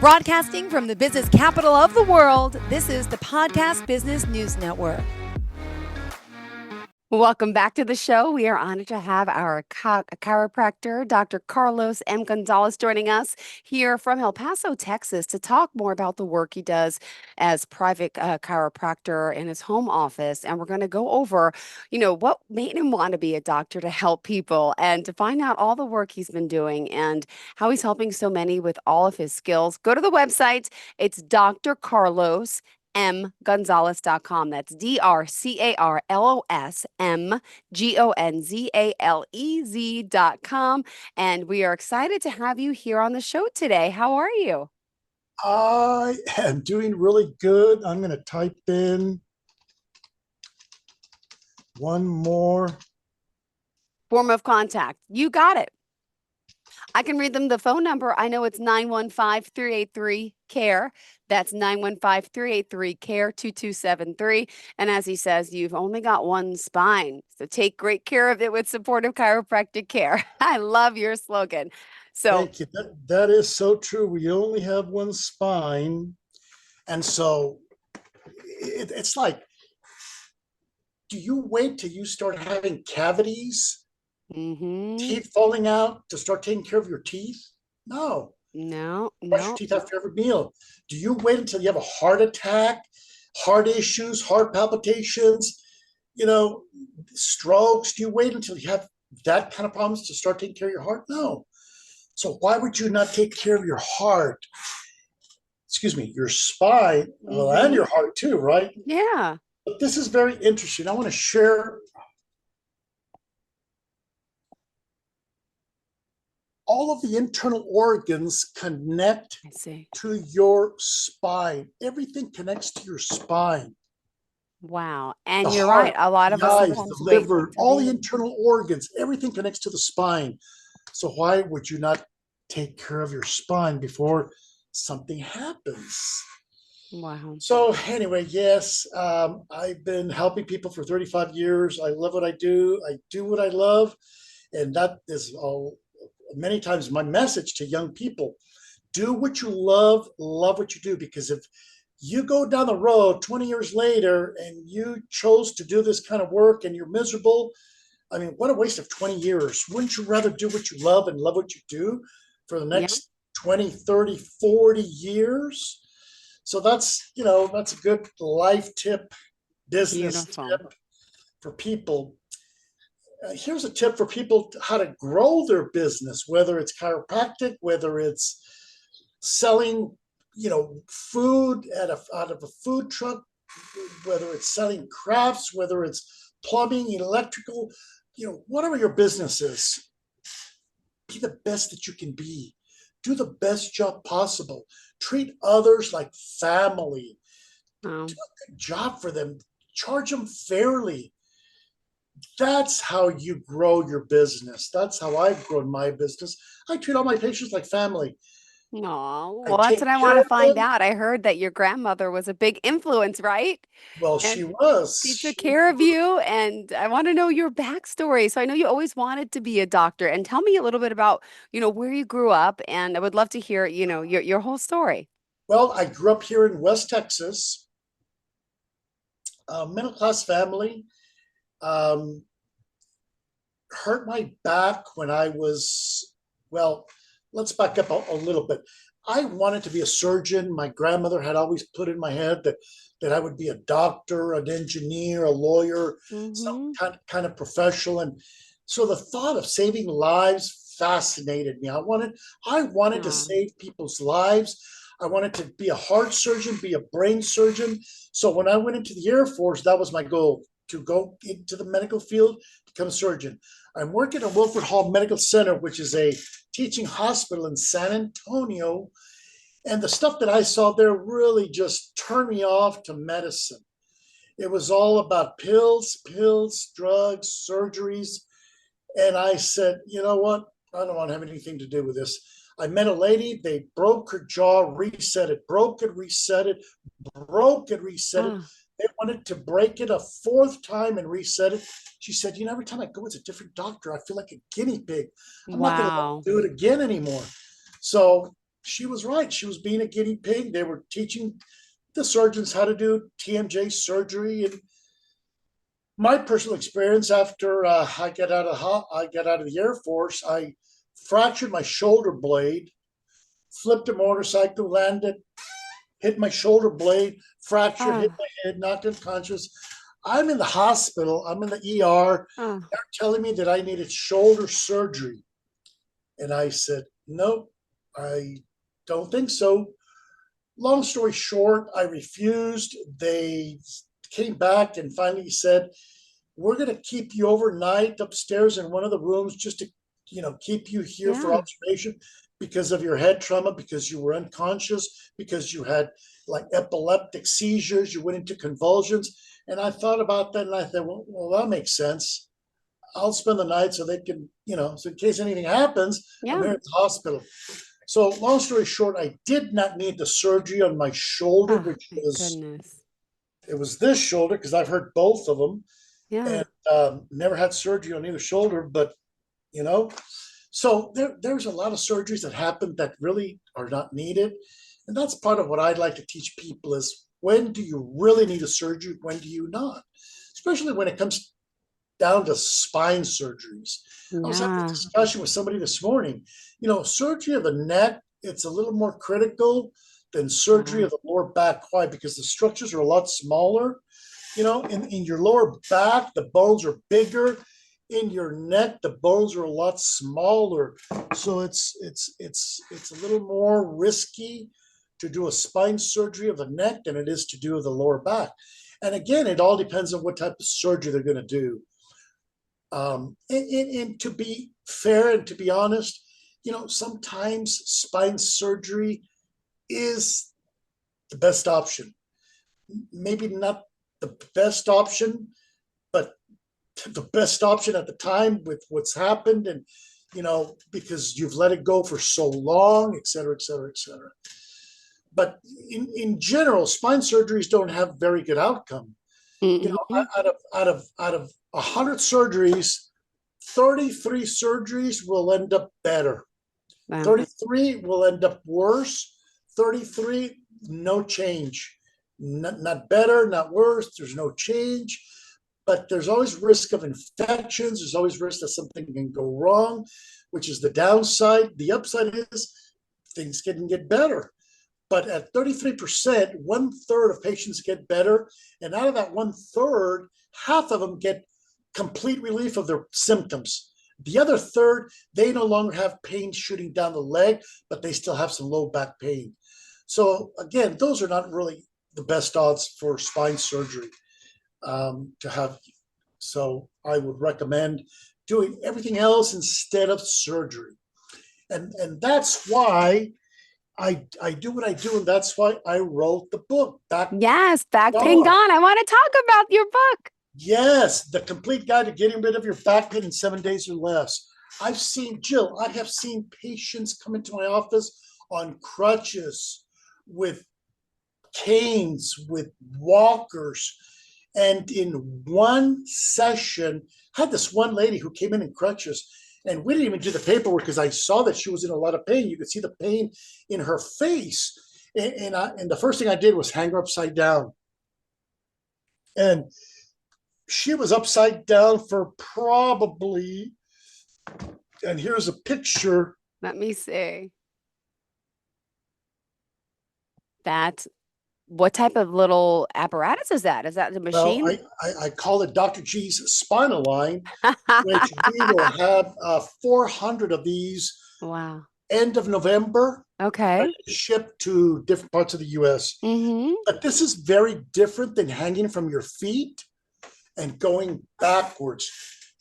Broadcasting from the business capital of the world, this is the Podcast Business News Network. Welcome back to the show. We are honored to have our chiropractor, Dr. Carlos M. Gonzalez, joining us here from El Paso, Texas, to talk more about the work he does as private chiropractor in his home office. And we're going to go over, what made him want to be a doctor to help people and to find out all the work he's been doing and how he's helping so many with all of his skills. Go to the website. It's Dr. Carlos mgonzalez.com. That's DrCarlosMGonzalez.com. And we are excited to have you here on the show today. How are you? I am doing really good. I'm going to type in one more form of contact. You got it. I can read them the phone number. I know it's 915-383-CARE. That's 915-383-CARE-2273. And as he says, you've only got one spine. So take great care of it with supportive chiropractic care. I love your slogan. So thank you. That is so true. We only have one spine. And so it's like, do you wait till you start having cavities? Teeth falling out to start taking care of your teeth? No. Brush your teeth after every meal. Do you wait until you have a heart attack, heart issues, heart palpitations, strokes? Do you wait until you have that kind of problems to start taking care of your heart? No. So why would you not take care of your heart? Excuse me, your spine, well, and your heart too, right? Yeah. But this is very interesting. I want to share all of the internal organs connect to your spine. Everything connects to your spine. Wow. And you're right. A lot of us, us, the liver, all the internal organs, everything connects to the spine. So why would you not take care of your spine before something happens? Wow. So anyway, yes, I've been helping people for 35 years. I love what I do. I do what I love. And that is all. Many times my message to young people: do what you love what you do. Because if you go down the road 20 years later and you chose to do this kind of work and you're miserable, I mean, what a waste of 20 years. Wouldn't you rather do what you love and love what you do for the next 20, 30, 40 years? So that's, that's a good life tip, business tip for people. Here's a tip for people how to grow their business, whether it's chiropractic, whether it's selling, food out of a food truck, whether it's selling crafts, whether it's plumbing, electrical, whatever your business is. Be the best that you can be. Do the best job possible. Treat others like family. Do a good job for them. Charge them fairly. That's how you grow your business. That's how I've grown my business. I treat all my patients like family. Oh, well, that's what I want to find out. I heard that your grandmother was a big influence, right? Well, she was. She took care of you, and I want to know your backstory. So I know you always wanted to be a doctor, and tell me a little bit about, where you grew up, and I would love to hear, your whole story. Well, I grew up here in West Texas, middle-class family. Hurt my back when I was, well, let's back up a little bit. I wanted to be a surgeon. My grandmother had always put in my head that I would be a doctor, an engineer, a lawyer, some kind of professional. And so the thought of saving lives fascinated me. I wanted to save people's lives. I wanted to be a heart surgeon, be a brain surgeon. So when I went into the Air Force, that was my goal, to go into the medical field, become a surgeon. I'm working at Wilford Hall Medical Center, which is a teaching hospital in San Antonio. And the stuff that I saw there really just turned me off to medicine. It was all about pills, drugs, surgeries. And I said, you know what? I don't want to have anything to do with this. I met a lady, they broke her jaw, reset it, broke it, reset it, broke it, reset it. They wanted to break it a fourth time and reset it. She said, every time I go, it's a different doctor. I feel like a guinea pig. I'm not going to do it again anymore. So she was right. She was being a guinea pig. They were teaching the surgeons how to do TMJ surgery. And my personal experience after I got out of the Air Force, I fractured my shoulder blade, flipped a motorcycle, landed, hit my shoulder blade, fractured, hit Oh, my head, knocked unconscious. I'm in the hospital. I'm in the ER. oh, They're telling me that I needed shoulder surgery. And I said, nope, I don't think so. Long story short, I refused. They came back and finally said, we're going to keep you overnight upstairs in one of the rooms just to, keep you here for yeah. observation because of your head trauma, because you were unconscious, because you had like epileptic seizures, you went into convulsions. And I thought about that and I thought, well, that makes sense. I'll spend the night so they can, so in case anything happens, I'm Yeah. here at the hospital. So long story short, I did not need the surgery on my shoulder, Oh, which thank was, goodness. it was this shoulder because I've heard both of them Yeah. and never had surgery on either shoulder, but you know, so there's a lot of surgeries that happen that really are not needed. And that's part of what I'd like to teach people is when do you really need a surgery? When do you not? Especially when it comes down to spine surgeries. I was having a Yeah. discussion with somebody this morning. Surgery of the neck, it's a little more critical than surgery Wow. of the lower back. Why? Because the structures are a lot smaller. In your lower back, the bones are bigger. In your neck, the bones are a lot smaller. So it's a little more risky to do a spine surgery of the neck than it is to do of the lower back. And again, it all depends on what type of surgery they're going to do. And to be fair and to be honest, sometimes spine surgery is the best option. Maybe not the best option, but the best option at the time with what's happened and, because you've let it go for so long, et cetera, et cetera, et cetera. But in general, spine surgeries don't have very good outcome. Hmm. Out of 100 surgeries, 33 surgeries will end up better. Wow. 33 will end up worse. 33, no change. Not better, not worse. There's no change. But there's always risk of infections. There's always risk that something can go wrong, which is the downside. The upside is things can get better. But at 33%, 1/3 of patients get better. And out of that 1/3, half of them get complete relief of their symptoms. The other third, they no longer have pain shooting down the leg, but they still have some low back pain. So again, those are not really the best odds for spine surgery to have. So I would recommend doing everything else instead of surgery. And that's why I do what I do, and that's why I wrote the book, Back Yes. Back pain Gone. gone. I want to talk about your book. Yes, the complete guide to getting rid of your back pain in 7 days or less. Jill, I have seen patients come into my office on crutches, with canes, with walkers. And in one session, I had this one lady who came in crutches, and we didn't even do the paperwork because I saw that she was in a lot of pain. You could see the pain in her face. And the first thing I did was hang her upside down. And she was upside down for probably, and here's a picture. Let me see. That's what type of little apparatus is that? Is that the Well, machine? I call it Dr. G's spinal line, which we will have 400 of these Wow. end of November, Okay. shipped to different parts of the US. Mm-hmm. But this is very different than hanging from your feet and going backwards.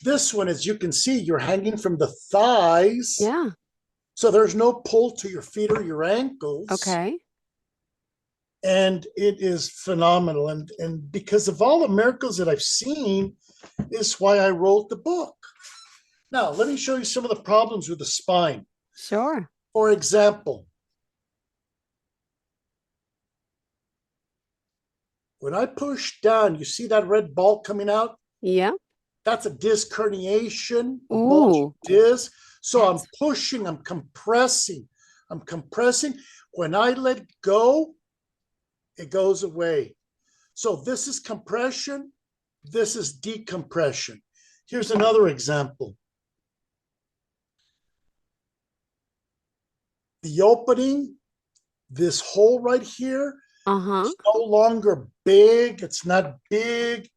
This one, as you can see, you're hanging from the thighs. Yeah. So there's no pull to your feet or your ankles. Okay. And it is phenomenal. And because of all the miracles that I've seen, is why I wrote the book. Now, let me show you some of the problems with the spine. Sure. For example, when I push down, you see that red ball coming out? Yeah. That's a disc herniation, a bulging Ooh. disc. So I'm That's pushing, I'm compressing, I'm compressing. When I let go, it goes away. So this is compression. This is decompression. Here's another example. The opening, this hole right here, it's no longer big. It's not big.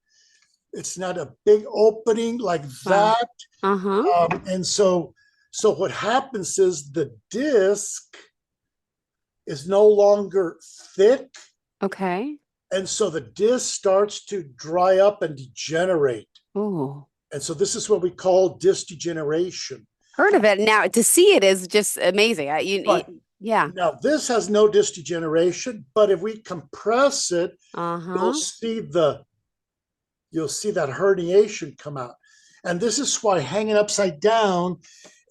It's not a big opening like that. And so what happens is the disc is no longer thick. Okay. And so the disc starts to dry up and degenerate. Oh. And so this is what we call disc degeneration. Heard of it. Now to see it is just amazing. Right. Yeah. Now this has no disc degeneration, but if we compress it, you'll see that herniation come out. And this is why hanging upside down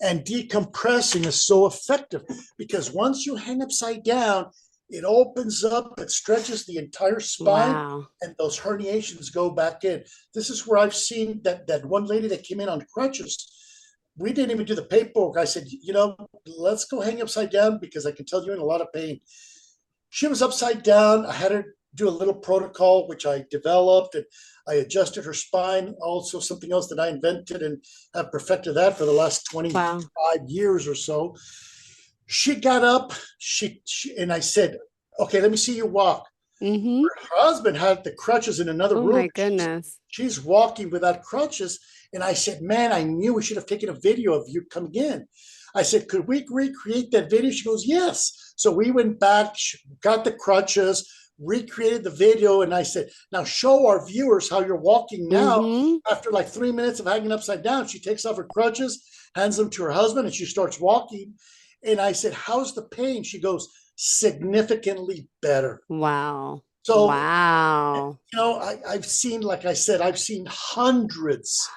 and decompressing is so effective, because once you hang upside down, it opens up, it stretches the entire spine, and those herniations go back in. This is where I've seen that one lady that came in on crutches. We didn't even do the paperwork. I said, let's go hang upside down because I can tell you're in a lot of pain. She was upside down. I had her do a little protocol, which I developed, and I adjusted her spine. Also something else that I invented and have perfected that for the last 25 years or so. She got up, and I said, okay, let me see you walk. Her husband had the crutches in another room. Oh my goodness. She's walking without crutches. And I said, man, I knew we should have taken a video of you coming in. I said, could we recreate that video? She goes, yes. So we went back, got the crutches, recreated the video. And I said, now show our viewers how you're walking now. After like 3 minutes of hanging upside down, she takes off her crutches, hands them to her husband, and she starts walking. And I said, how's the pain? She goes, significantly better. Wow. So, I've seen, like I said, I've seen hundreds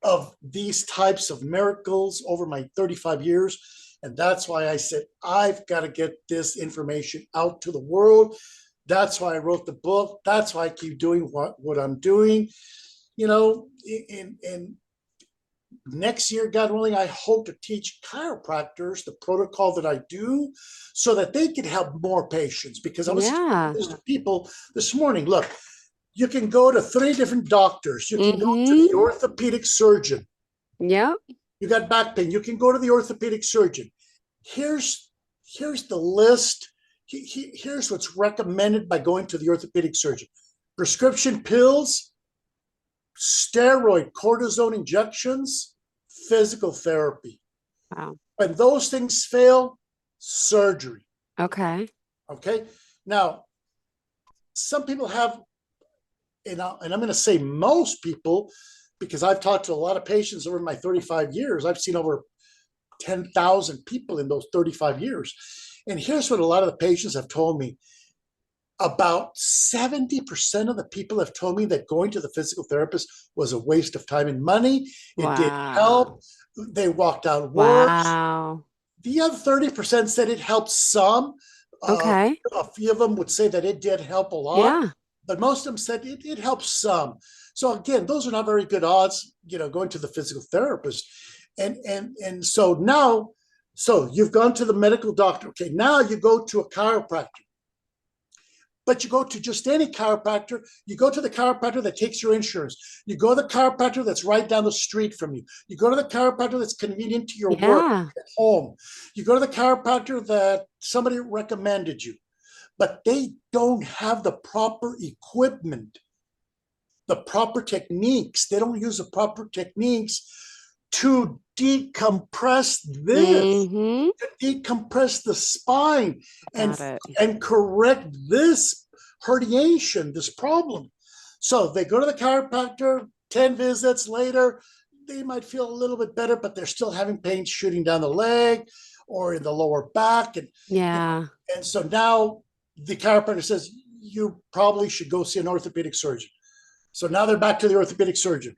of these types of miracles over my 35 years. And that's why I said, I've got to get this information out to the world. That's why I wrote the book. That's why I keep doing what I'm doing. In next year, God willing, I hope to teach chiropractors the protocol that I do so that they can help more patients. Because I was telling this to people this morning, look, you can go to 3 different doctors. You can go to the orthopedic surgeon. Yeah. You got back pain. You can go to the orthopedic surgeon. Here's the list. Here's what's recommended by going to the orthopedic surgeon. Prescription pills, steroid, cortisone injections, physical therapy. Wow. When those things fail, surgery. Okay. Now, some people have, and I'm going to say most people, because I've talked to a lot of patients over my 35 years. I've seen over 10,000 people in those 35 years. And here's what a lot of the patients have told me. About 70% of the people have told me that going to the physical therapist was a waste of time and money. It didn't help. They walked out worse. Wow. The other 30% said it helped some. Okay. A few of them would say that it did help a lot. Yeah. But most of them said it helps some. So again, those are not very good odds, going to the physical therapist. And so now, you've gone to the medical doctor. Okay, now you go to a chiropractor. But you go to just any chiropractor. You go to the chiropractor that takes your insurance. You go to the chiropractor that's right down the street from you. You go to the chiropractor that's convenient to your work at home. You go to the chiropractor that somebody recommended you. But they don't have the proper equipment, the proper techniques. They don't use the proper techniques to decompress this, to decompress the spine and correct this herniation, this problem. So they go to the chiropractor, 10 visits later, they might feel a little bit better, but they're still having pain shooting down the leg or in the lower back. And so now the chiropractor says, you probably should go see an orthopedic surgeon. So now they're back to the orthopedic surgeon.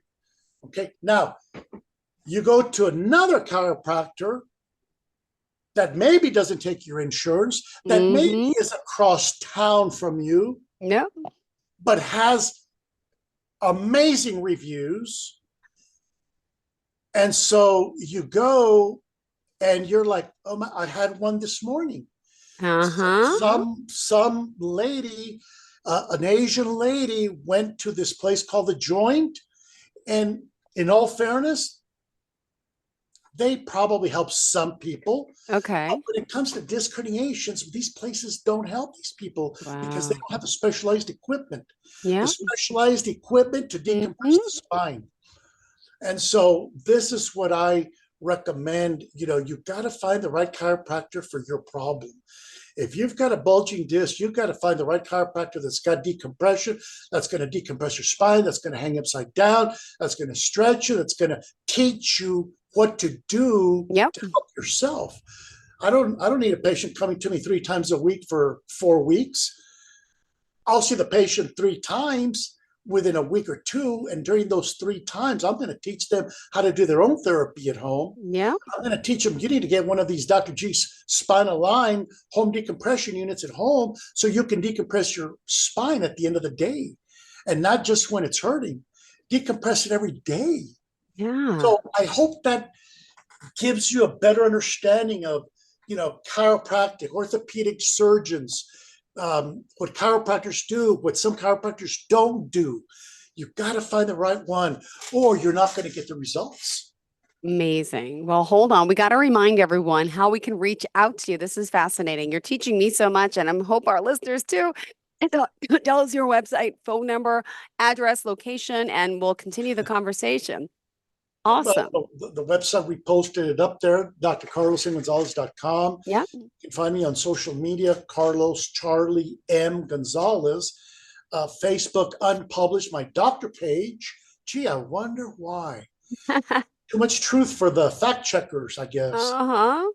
Okay, now you go to another chiropractor that maybe doesn't take your insurance, that maybe is across town from you, but has amazing reviews. And so you go and you're like, oh my, I had one this morning. Uh-huh. Some lady, an Asian lady, went to this place called The Joint, and in all fairness, they probably help some people. Okay. When it comes to disc herniations, these places don't help these people because they Wow. don't have the specialized equipment. The Yeah. specialized equipment to decompress Mhm. the spine. And so this is what I recommend. You got to find the right chiropractor for your problem. If you've got a bulging disc, you've got to find the right chiropractor that's got decompression, that's going to decompress your spine, that's going to hang upside down, that's going to stretch you, that's going to teach you what to do Yep. to help yourself. I don't need a patient coming to me 3 times a week for 4 weeks. I'll see the patient 3 times within a week or two. And during those 3 times, I'm going to teach them how to do their own therapy at home. Yep. I'm going to teach them, you need to get one of these Dr. G's spinal line home decompression units at home so you can decompress your spine at the end of the day. And not just when it's hurting, decompress it every day. Yeah. So I hope that gives you a better understanding of, chiropractic, orthopedic surgeons, what chiropractors do, what some chiropractors don't do. You've got to find the right one, or you're not going to get the results. Amazing. Well, hold on. We got to remind everyone how we can reach out to you. This is fascinating. You're teaching me so much, and I hope our listeners too. Tell us your website, phone number, address, location, and we'll continue the conversation. Awesome. Well, the website, we posted it up there, drcarlosmgonzalez.com. Yeah. You can find me on social media, Carlos Charlie M Gonzalez. Facebook unpublished, my doctor page. Gee, I wonder why. Too much truth for the fact checkers, I guess. Uh-huh.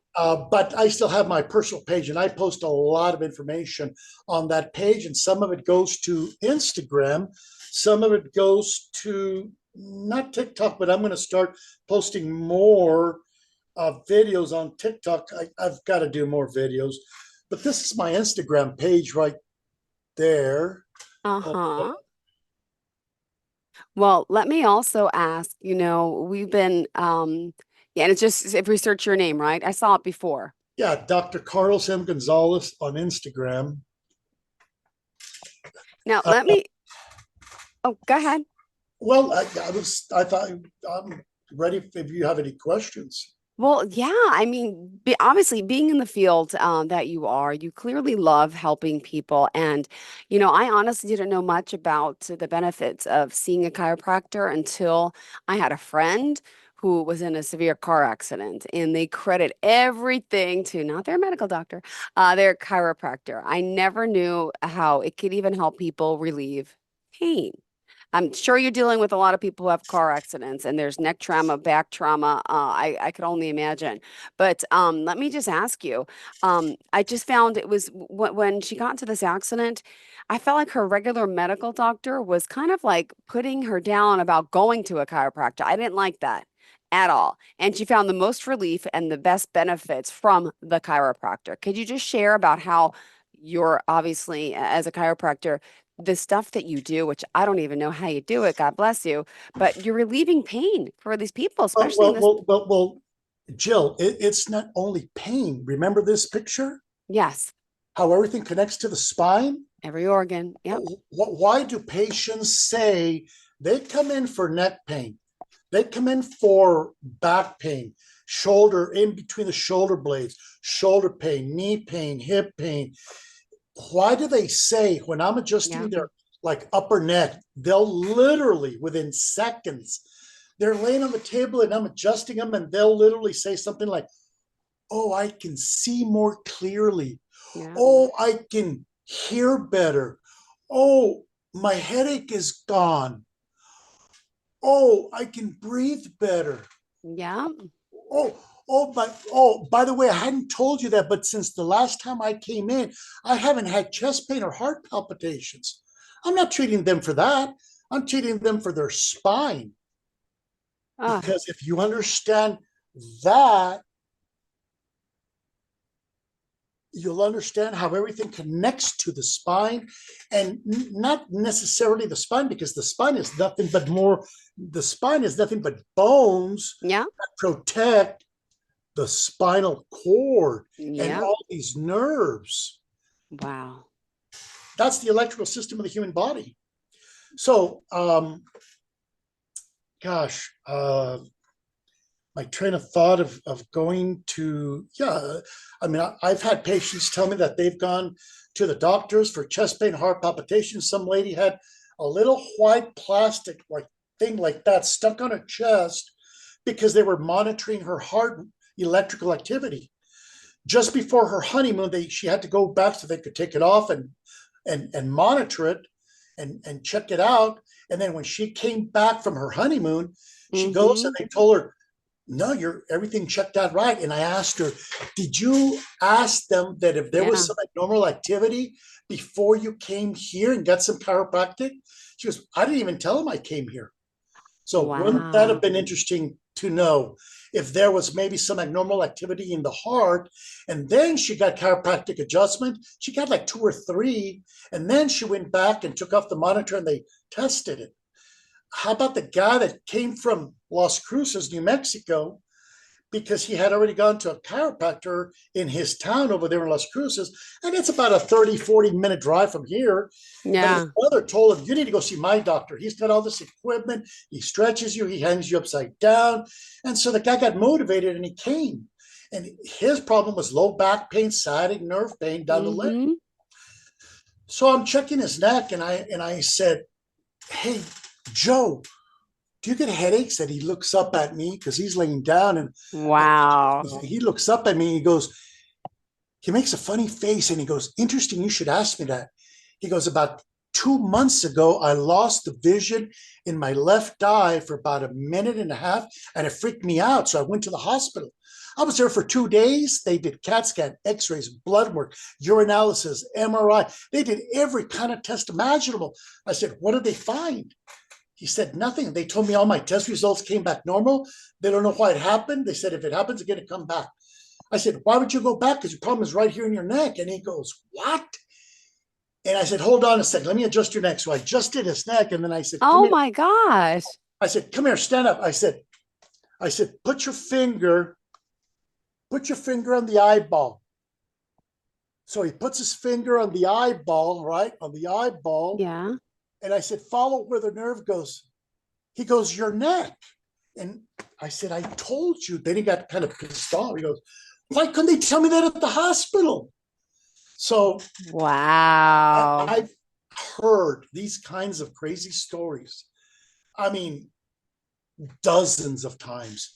But I still have my personal page, and I post a lot of information on that page, and some of it goes to Instagram, some of it goes to not TikTok, but I'm going to start posting more videos on TikTok. I've got to do more videos, but this is my Instagram page right there. Uh-huh. Well, let me also ask, we've been yeah, and it's just if we search your name, right? I saw it before. Yeah, Dr. Carlos M. Gonzalez on Instagram. Now, let me Oh, go ahead. Well, I thought I'm ready if you have any questions. Well, yeah, I mean, obviously, being in the field that you are, you clearly love helping people. And, I honestly didn't know much about the benefits of seeing a chiropractor until I had a friend who was in a severe car accident, and they credit everything to not their medical doctor, their chiropractor. I never knew how it could even help people relieve pain. I'm sure you're dealing with a lot of people who have car accidents, and there's neck trauma, back trauma. I could only imagine. But let me just ask you. I just found it was when she got into this accident, I felt like her regular medical doctor was kind of like putting her down about going to a chiropractor. I didn't like that at all. And she found the most relief and the best benefits from the chiropractor. Could you just share about how you're obviously, as a chiropractor, the stuff that you do, which I don't even know how you do it, God bless you, but you're relieving pain for these people, Well, especially in well, this. well, well, well Jill, it's not only pain. Remember this picture? Yes, How everything connects to the spine? every organ. Yep. Why do patients say they come in for neck pain? They come in for back pain, shoulder, in between the shoulder blades, shoulder pain, knee pain, hip pain. Why do they say when I'm Yeah. adjusting their like upper neck, they'll literally within seconds, they're laying on the table and I'm adjusting them, and they'll literally say something like, oh, I can see more clearly. Yeah. Oh, I can hear better. Oh, my headache is gone. Oh, I can breathe better. Yeah. Oh, by the way, I hadn't told you that, but since the last time I came in, I haven't had chest pain or heart palpitations. I'm not treating them for that. I'm treating them for their spine. Ah, Because if you understand that, you'll understand how everything connects to the spine, and not necessarily the spine, because the spine is nothing but bones yeah. that protect the spinal cord, and Yeah. all these nerves. Wow. That's the electrical system of the human body. So, gosh, my train of thought of going to, yeah, I mean, I've had patients tell me that they've gone to the doctors for chest pain, heart palpitations. Some lady had a little white plastic like thing like that stuck on her chest because they were monitoring her heart electrical activity. Just before her honeymoon, she had to go back so they could take it off and monitor it and check it out. And then when she came back from her honeymoon, she goes and Mm-hmm. they told her, no, everything checked out right. And I asked her, did you ask them that if there was Yeah. some abnormal activity before you came here and got some chiropractic? She goes, I didn't even tell them I came here. So wouldn't that have Wow. been interesting to know if there was maybe some abnormal activity in the heart? And then she got chiropractic adjustment. She got like 2 or 3. And then she went back and took off the monitor and they tested it. How about the guy that came from Las Cruces, New Mexico, because he had already gone to a chiropractor in his town over there in Las Cruces, and it's about a 30-40 minute drive from here. But his Yeah. brother told him, you need to go see my doctor. He's got all this equipment. He stretches you, he hangs you upside down. And so the guy got motivated and he came. And his problem was low back pain, sciatic nerve pain down the leg. Mm-hmm. So I'm checking his neck and I said, hey, Joe, do you get headaches? And he looks up at me because he's laying down and Wow. he looks up at me and he goes, he makes a funny face and he goes, interesting, you should ask me that. He goes, about 2 months ago, I lost the vision in my left eye for about a minute and a half and it freaked me out. So I went to the hospital. I was there for 2 days. They did CAT scan, x-rays, blood work, urinalysis, MRI. They did every kind of test imaginable. I said, what did they find? He said nothing. They told me all my test results came back normal. They don't know why it happened. They said, if it happens again, it come back. I said, why would you go back? Because your problem is right here in your neck. And he goes, what? And I said, hold on a second. Let me adjust your neck. So I adjusted his neck. And then I said, come Oh here. my gosh. I said, come here, stand up. I said, put your finger on the eyeball. So he puts his finger on the eyeball, right? On the eyeball. Yeah. And I said, follow where the nerve goes. He goes, your neck. And I said, I told you. Then he got kind of pissed off. He goes, why couldn't they tell me that at the hospital? So Wow. I've heard these kinds of crazy stories. I mean, dozens of times,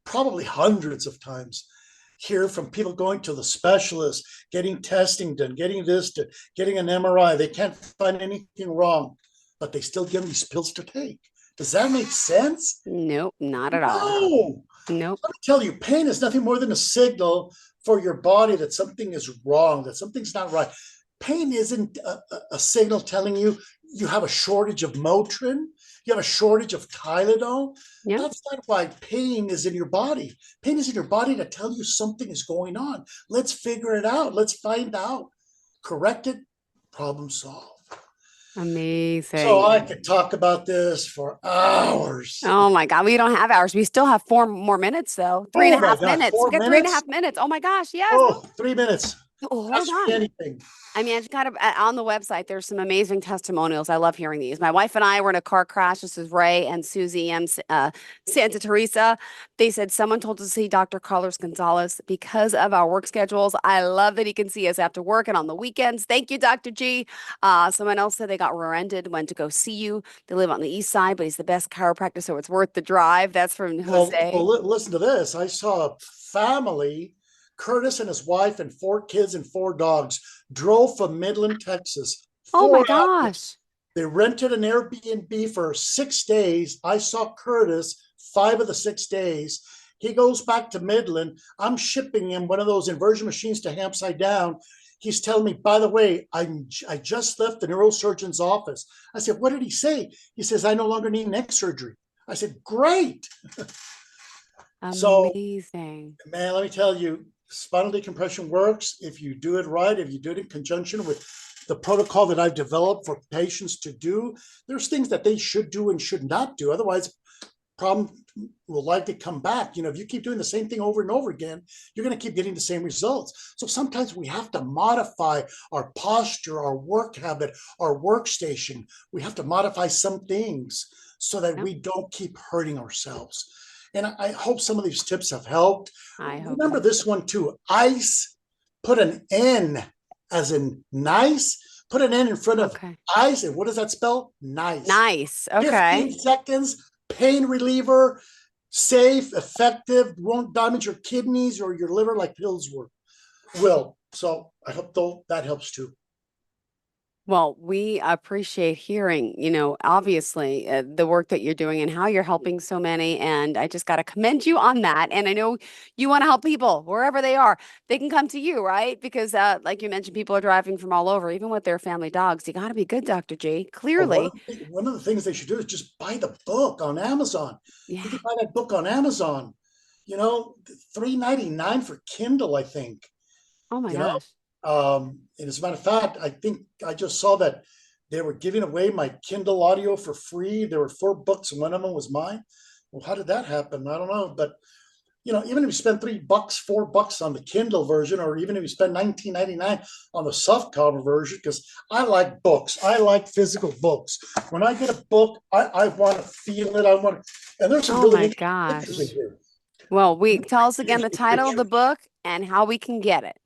probably hundreds of times. Hear from people going to the specialist, getting testing done, getting this done, getting an MRI. They can't find anything wrong, but they still give them these pills to take. Does that make sense? Nope, not at all. No. Nope. Let me tell you, pain is nothing more than a signal for your body that something is wrong, that something's not right. Pain isn't a signal telling you you have a shortage of Motrin, you have a shortage of Tylenol. Yeah. That's not why pain is in your body. Pain is in your body to tell you something is going on. Let's figure it out. Let's find out. Correct it, problem solved. Amazing. So I could talk about this for hours. Oh my God. We don't have hours. We still have 4 more minutes though. Three and Oh a my half God, minutes. 4 We got 3.5 minutes? minutes. Oh my gosh. Yes. Oh, 3 minutes. Oh, hold Ask me on. anything. I mean, I just got on the website. There's some amazing testimonials. I love hearing these. My wife and I were in a car crash. This is Ray and Susie M. Santa Teresa. They said someone told us to see Dr. Carlos Gonzalez because of our work schedules. I love that he can see us after work and on the weekends. Thank you, Dr. G. Someone else said they got rear-ended, went to go see you. They live on the east side, but he's the best chiropractor, so it's worth the drive. That's from Jose. Well, listen to this. I saw a family, Curtis and his wife and 4 kids and 4 dogs, drove from Midland, Texas. Oh my 4 hours. gosh. They rented an Airbnb for 6 days. I saw Curtis 5 of the 6 days. He goes back to Midland. I'm shipping him one of those inversion machines to hang upside down. He's telling me, by the way, I just left the neurosurgeon's office. I said, what did he say? He says, I no longer need neck surgery. I said, great. So, Amazing. man, let me tell you, spinal decompression works if you do it right, if you do it in conjunction with the protocol that I've developed for patients to do. There's things that they should do and should not do. Otherwise, problem will likely come back. If you keep doing the same thing over and over again, you're going to keep getting the same results. So sometimes we have to modify our posture, our work habit, our workstation. We have to modify some things so that we don't keep hurting ourselves. And I hope some of these tips have helped. Remember this one too. ICE, put an N as in nice. Put an N in front of ICE. And what does that spell? Nice. Nice. Okay. 15 seconds, pain reliever, safe, effective, won't damage your kidneys or your liver like pills will. So I hope that helps too. Well, we appreciate hearing, obviously the work that you're doing and how you're helping so many. And I just got to commend you on that. And I know you want to help people wherever they are. They can come to you, right? Because like you mentioned, people are driving from all over, even with their family dogs. You got to be good, Dr. G. Clearly. One of the things they should do is just buy the book on Amazon. Yeah. You can buy that book on Amazon, $3.99 for Kindle, I think. Oh my gosh. And as a matter of fact, I think I just saw that they were giving away my Kindle audio for free. There were 4 books and one of them was mine. Well, how did that happen? I don't know. But, even if you spend $3, $4 on the Kindle version, or even if you spend $19.99 on the softcover version, because I like books. I like physical books. When I get a book, I want to feel it. And there's some really interesting pictures in here. Well, tell us again the title of the book and how we can get it.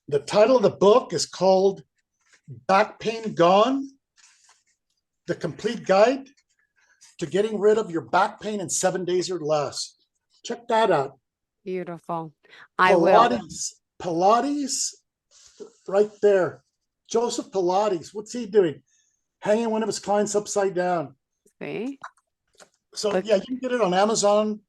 The title of the book is called Back Pain Gone, The Complete Guide to Getting Rid of Your Back Pain in 7 days or Less. Check that out. Beautiful. I will. Pilates, right there. Joseph Pilates. What's he doing? Hanging one of his clients upside down. See? So, you can get it on Amazon.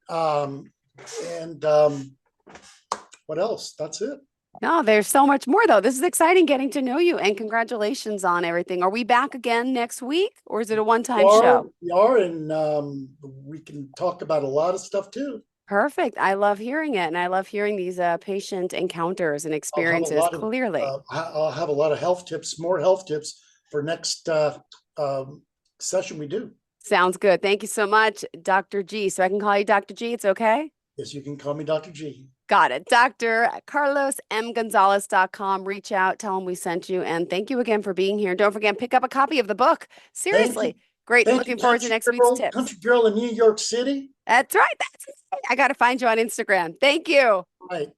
What else? That's it. No, there's so much more, though. This is exciting getting to know you, and congratulations on everything. Are we back again next week, or is it a one-time show? We are, and we can talk about a lot of stuff, too. Perfect. I love hearing it, and I love hearing these patient encounters and experiences clearly. I'll have a lot of more health tips for next session we do. Sounds good. Thank you so much, Dr. G. So I can call you Dr. G. It's okay? Yes, you can call me Dr. G. Got it. Dr. Carlos MGonzalez.com. Reach out, tell him we sent you. And thank you again for being here. Don't forget, pick up a copy of the book. Seriously. Great. Looking forward to next week's tips. Country girl in New York City. That's right. That's it. I got to find you on Instagram. Thank you. Right.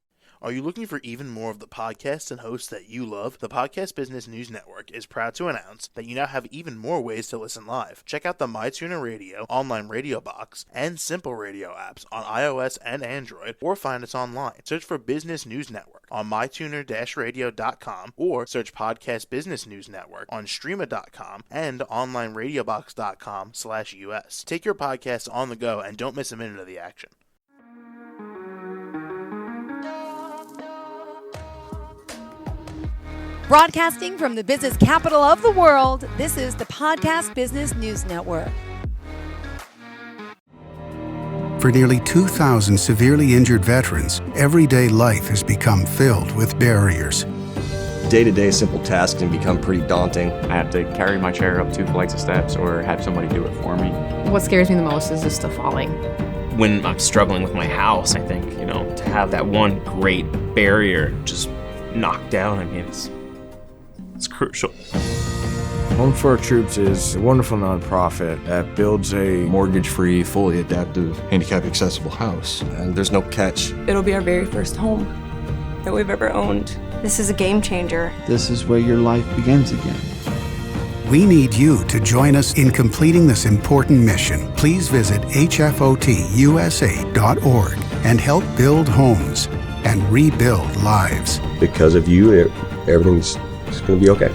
Are you looking for even more of the podcasts and hosts that you love? The Podcast Business News Network is proud to announce that you now have even more ways to listen live. Check out the MyTuner Radio, online radio box, and Simple Radio apps on iOS and Android, or find us online. Search for Business News Network on mytuner-radio.com, or search Podcast Business News Network on streama.com and onlineradiobox.com/US. Take your podcast on the go and don't miss a minute of the action. Broadcasting from the business capital of the world, this is the Podcast Business News Network. For nearly 2,000 severely injured veterans, everyday life has become filled with barriers. Day-to-day simple tasks can become pretty daunting. I have to carry my chair up 2 flights of steps or have somebody do it for me. What scares me the most is just the falling. When I'm struggling with my house, I think, to have that one great barrier just knocked down, it's crucial. Home for Our Troops is a wonderful nonprofit that builds a mortgage-free, fully adaptive, handicap-accessible house. And there's no catch. It'll be our very first home that we've ever owned. This is a game changer. This is where your life begins again. We need you to join us in completing this important mission. Please visit hfotusa.org and help build homes and rebuild lives. Because of you, everything's going to be okay.